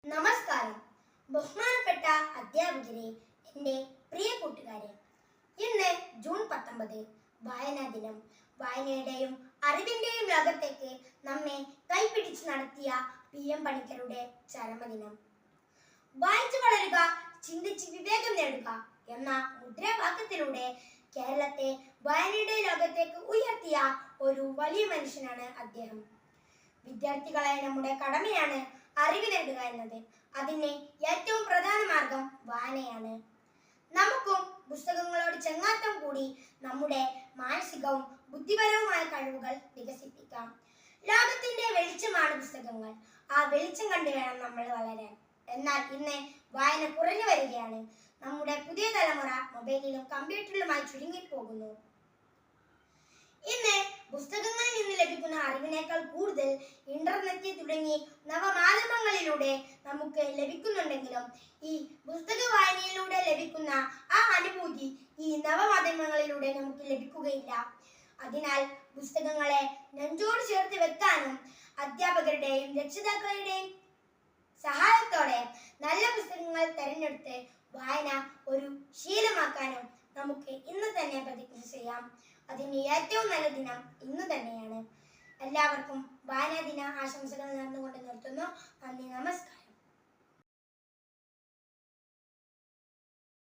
നമസ്കാരം. ബഹുമാനപ്പെട്ട അധ്യാപകരെ, എൻ്റെ പ്രിയ കൂട്ടുകാരെ, ഇന്ന് ജൂൺ 19 വായനാ ദിനം. വായനയുടെയും അറിവിന്റെയും ലോകത്തേക്ക് നമ്മെ കൈപിടിച്ച് നടത്തിയ PM പണിക്കരുടെ ചരമദിനം. വായിച്ചു വളരുക, ചിന്തിച്ച് വിവേകം നേടുക എന്ന മുദ്രാവാക്യത്തിലൂടെ കേരളത്തെ വായനയുടെ ലോകത്തേക്ക് ഉയർത്തിയ ഒരു വലിയ മനുഷ്യനാണ് അദ്ദേഹം. വിദ്യാർത്ഥികളായ നമ്മുടെ കടമയാണ് അറിവ് നേടുക എന്നത്. അതിന് ഏറ്റവും പ്രധാന മാർഗം വായനയാണ്. നമുക്കും പുസ്തകങ്ങളോട് ചങ്ങാത്തം കൂടി നമ്മുടെ മാനസികവും ബുദ്ധിപരവുമായ കഴിവുകൾ വികസിപ്പിക്കാം. ലോകത്തിന്റെ വെളിച്ചമാണ് പുസ്തകങ്ങൾ. ആ വെളിച്ചം കണ്ടു വേണം നമ്മൾ വളരാൻ. എന്നാൽ ഇന്ന് വായന കുറഞ്ഞു വരികയാണ്. നമ്മുടെ പുതിയ തലമുറ മൊബൈലിലും കമ്പ്യൂട്ടറിലുമായി ചുരുങ്ങിപ്പോകുന്നു. ഇന്ന് പുസ്തകങ്ങളിൽ നിന്ന് ലഭിക്കുന്ന അറിവിനേക്കാൾ കൂടുതൽ ഇന്റർനെറ്റ് തുടങ്ങി നവമാധ്യമങ്ങളിലൂടെ നമുക്ക് ലഭിക്കുന്നുണ്ടെങ്കിലും ഈ പുസ്തക വായനയിലൂടെ ലഭിക്കുന്ന ആ അനുഭൂതി ഈ നവമാധ്യമങ്ങളിലൂടെ നമുക്ക് ലഭിക്കുകയില്ല. അതിനാൽ പുസ്തകങ്ങളെ നെഞ്ചോട് ചേർത്ത് വെക്കാനും അധ്യാപകരുടെയും രക്ഷിതാക്കളുടെയും സഹായത്തോടെ നല്ല പുസ്തകങ്ങൾ തിരഞ്ഞെടുത്ത് വായന ഒരു ശീലമാക്കാനും നമുക്ക് ഇന്ന് തന്നെ പ്രതിജ്ഞ ചെയ്യാം. അതിന് ഏറ്റവും നല്ല ദിനം ഇന്ന് തന്നെയാണ്. എല്ലാവർക്കും വായനാ ദിന ആശംസകൾ നേർന്നുകൊണ്ട് നിർത്തുന്നു. നന്ദി, നമസ്കാരം.